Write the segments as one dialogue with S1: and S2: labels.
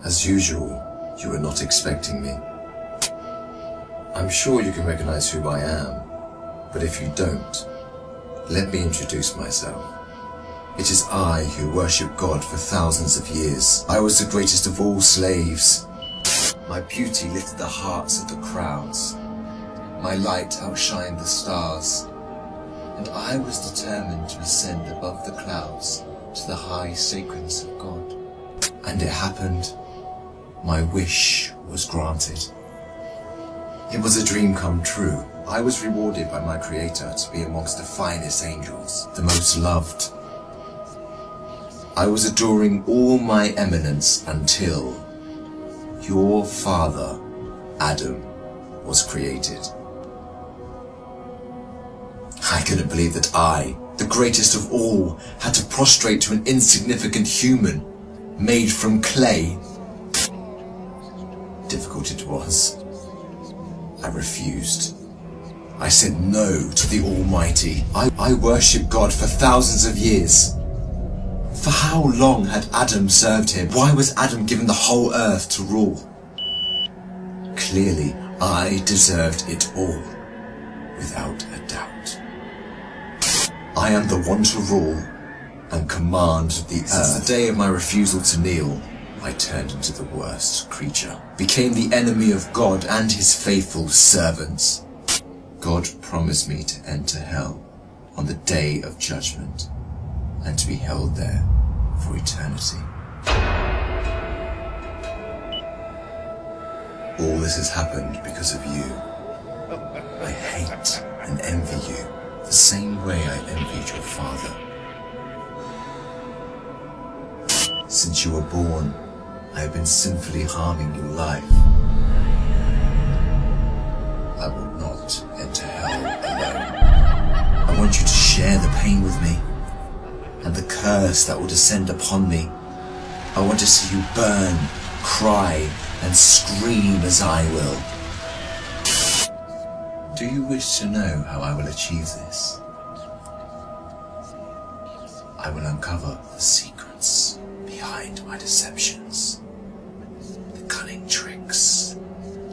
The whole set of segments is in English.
S1: As usual, you were not expecting me. I'm sure you can recognize who I am, but if you don't, let me introduce myself. It is I who worship God for thousands of years. I was the greatest of all slaves. My beauty lifted the hearts of the crowds. My light outshined the stars. And I was determined to ascend above the clouds to the high sacredness of God. And it happened. My wish was granted. It was a dream come true. I was rewarded by my Creator to be amongst the finest angels, the most loved. I was adoring all my eminence until your father, Adam, was created. I couldn't believe that I, the greatest of all, had to prostrate to an insignificant human made from clay. Difficult it was. I refused. I said no to the Almighty. I worshipped God for thousands of years. For how long had Adam served him? Why was Adam given the whole earth to rule? Clearly, I deserved it all, without a doubt. I am the one to rule and command the earth. Since the day of my refusal to kneel, I turned into the worst creature, became the enemy of God and his faithful servants. God promised me to enter hell on the day of judgment and to be held there for eternity. All this has happened because of you. I hate and envy you the same way I envied your father. Since you were born, I have been sinfully harming your life. I will not enter hell alone. I want you to share the pain with me and the curse that will descend upon me. I want to see you burn, cry, and scream as I will. Do you wish to know how I will achieve this? I will uncover the secrets behind my deceptions, the cunning tricks,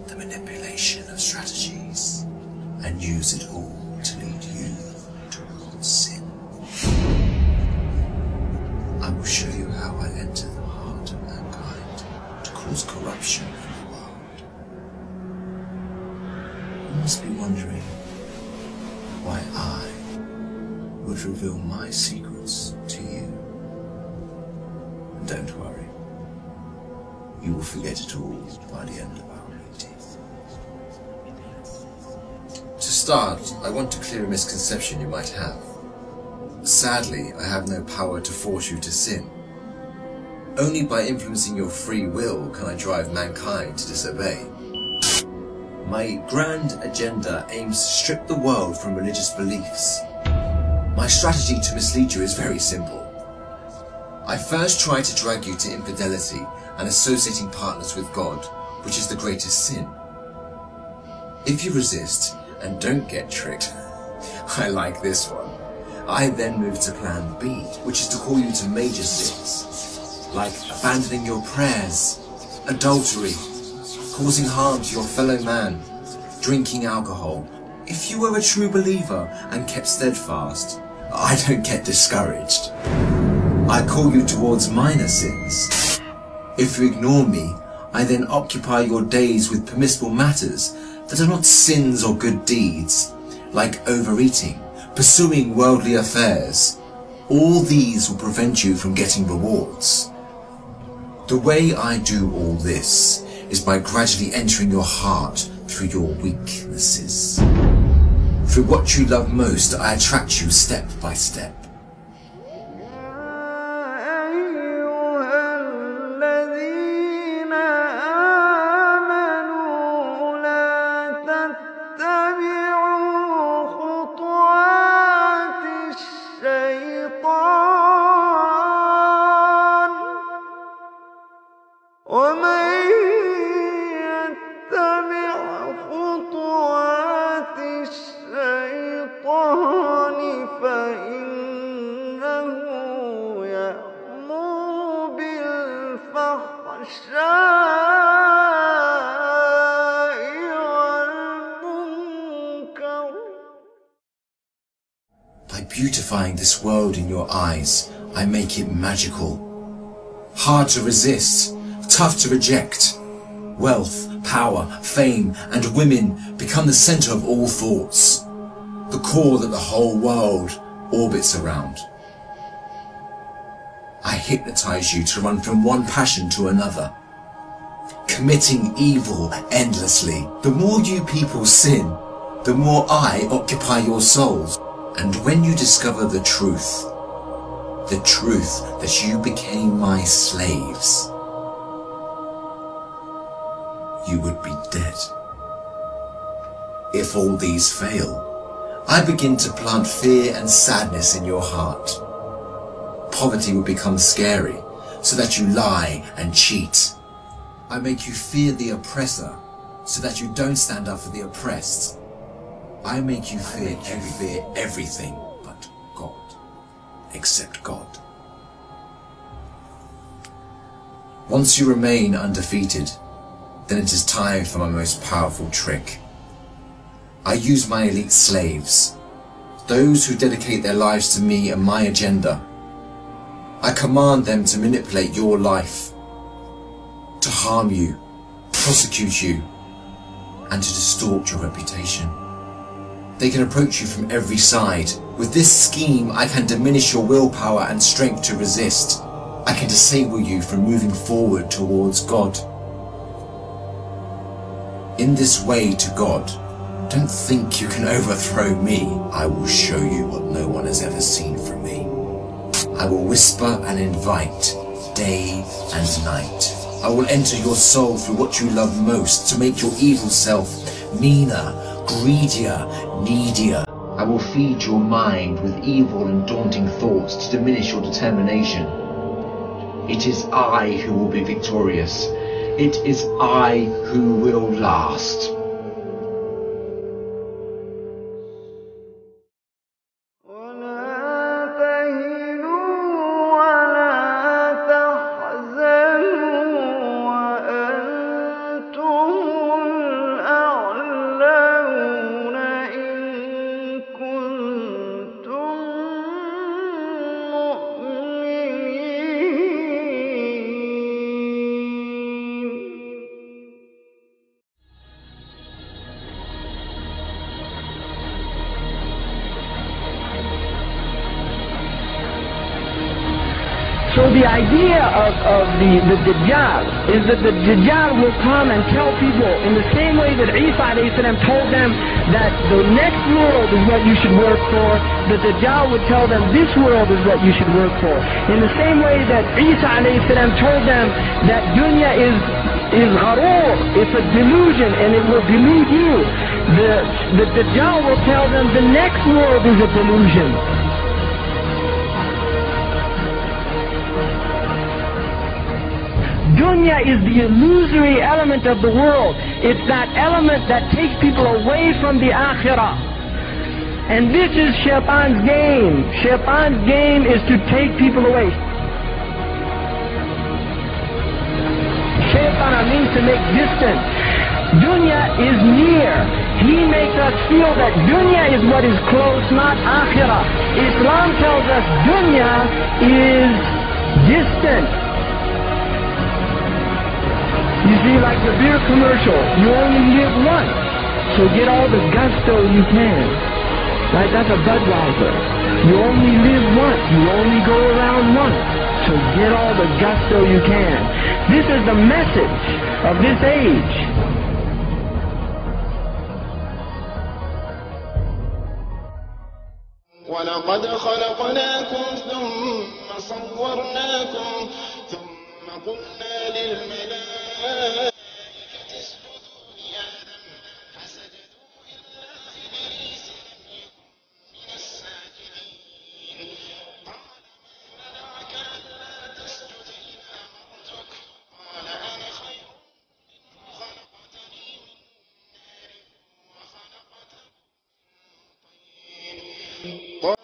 S1: the manipulation of strategies, and use it all to lead you towards sin. I will show you how I enter the heart of mankind to cause corruption in the world. You must be wondering why I would reveal my secrets to you. And don't worry, you will forget it all by the end of our meeting. To start, I want to clear a misconception you might have. Sadly, I have no power to force you to sin. Only by influencing your free will can I drive mankind to disobey. My grand agenda aims to strip the world from religious beliefs. My strategy to mislead you is very simple. I first try to drag you to infidelity and associating partners with God, which is the greatest sin. If you resist and don't get tricked, I like this one. I then move to plan B, which is to call you to major sins, like abandoning your prayers, adultery, causing harm to your fellow man, drinking alcohol. If you were a true believer and kept steadfast, I don't get discouraged. I call you towards minor sins. If you ignore me, I then occupy your days with permissible matters that are not sins or good deeds, like overeating, pursuing worldly affairs. All these will prevent you from getting rewards. The way I do all this is by gradually entering your heart through your weaknesses. Through what you love most, I attract you step by step.
S2: فإنه يأمر بالفحشاء
S1: beautifying this world in your eyes, I make it magical. Hard to resist, tough to reject. Wealth, power, fame, and women become the center of all thoughts, the core that the whole world orbits around. I hypnotize you to run from one passion to another, committing evil endlessly. The more you people sin, the more I occupy your souls. And when you discover the truth that you became my slaves, you would be dead. If all these fail, I begin to plant fear and sadness in your heart. Poverty will become scary, so that you lie and cheat. I make you fear the oppressor, so that you don't stand up for the oppressed. I make you fear everything but God, except God. Once you remain undefeated, then it is time for my most powerful trick. I use my elite slaves, those who dedicate their lives to me and my agenda. I command them to manipulate your life, to harm you, prosecute you, and to distort your reputation. They can approach you from every side. With this scheme, I can diminish your willpower and strength to resist. I can disable you from moving forward towards God. In this way to God, don't think you can overthrow me. I will show you what no one has ever seen from me. I will whisper and invite, day and night. I will enter your soul through what you love most to make your evil self meaner, greedier, needier. I will feed your mind with evil and daunting thoughts to diminish your determination. It is I who will be victorious. It is I who will last.
S2: So the idea of the Dajjal is that the Dajjal will come and tell people in the same way that Isa a.s. told them that the next world is what you should work for, the Dajjal would tell them this world is what you should work for. In the same way that Isa a.s. told them that dunya is gharoor, it's a delusion and it will delude you. The Dajjal will tell them the next world is a delusion. Dunya is the illusory element of the world. It's that element that takes people away from the akhirah. And this is Shaitan's game. Shaitan's game is to take people away. Shaitan means to make distant. Dunya is near. He makes us feel that dunya is what is close, not akhirah. Islam tells us dunya is distant. You see, like the beer commercial, you only live once, so get all the gusto you can. Right? That's a Budweiser. You only live once, you only go around once, so get all the gusto you can. This is the message of this age.
S3: وَلَقَدْ خَلَقْنَاكُمْ ثُمَّ صَوَّرْنَاكُمْ ثُمَّ قُلْنَا لِلْمَلَائِكَةِ اسْجُدُوا لِآدَمَ فَسَجَدُوا إِلَّا إِبْلِيسَ لَمْ يَكُن مِّنَ السَّاجِدِينَ قَالَ مَا مَنَعَكَ أَلَّا تَسْجُدَ إِذْ أَمَرْتُكَ قَالَ أَنَا خَيْرٌ مِّنْهُ خَلَقْتَنِي مِن نَّارٍ وَخَلَقْتَهُ من طين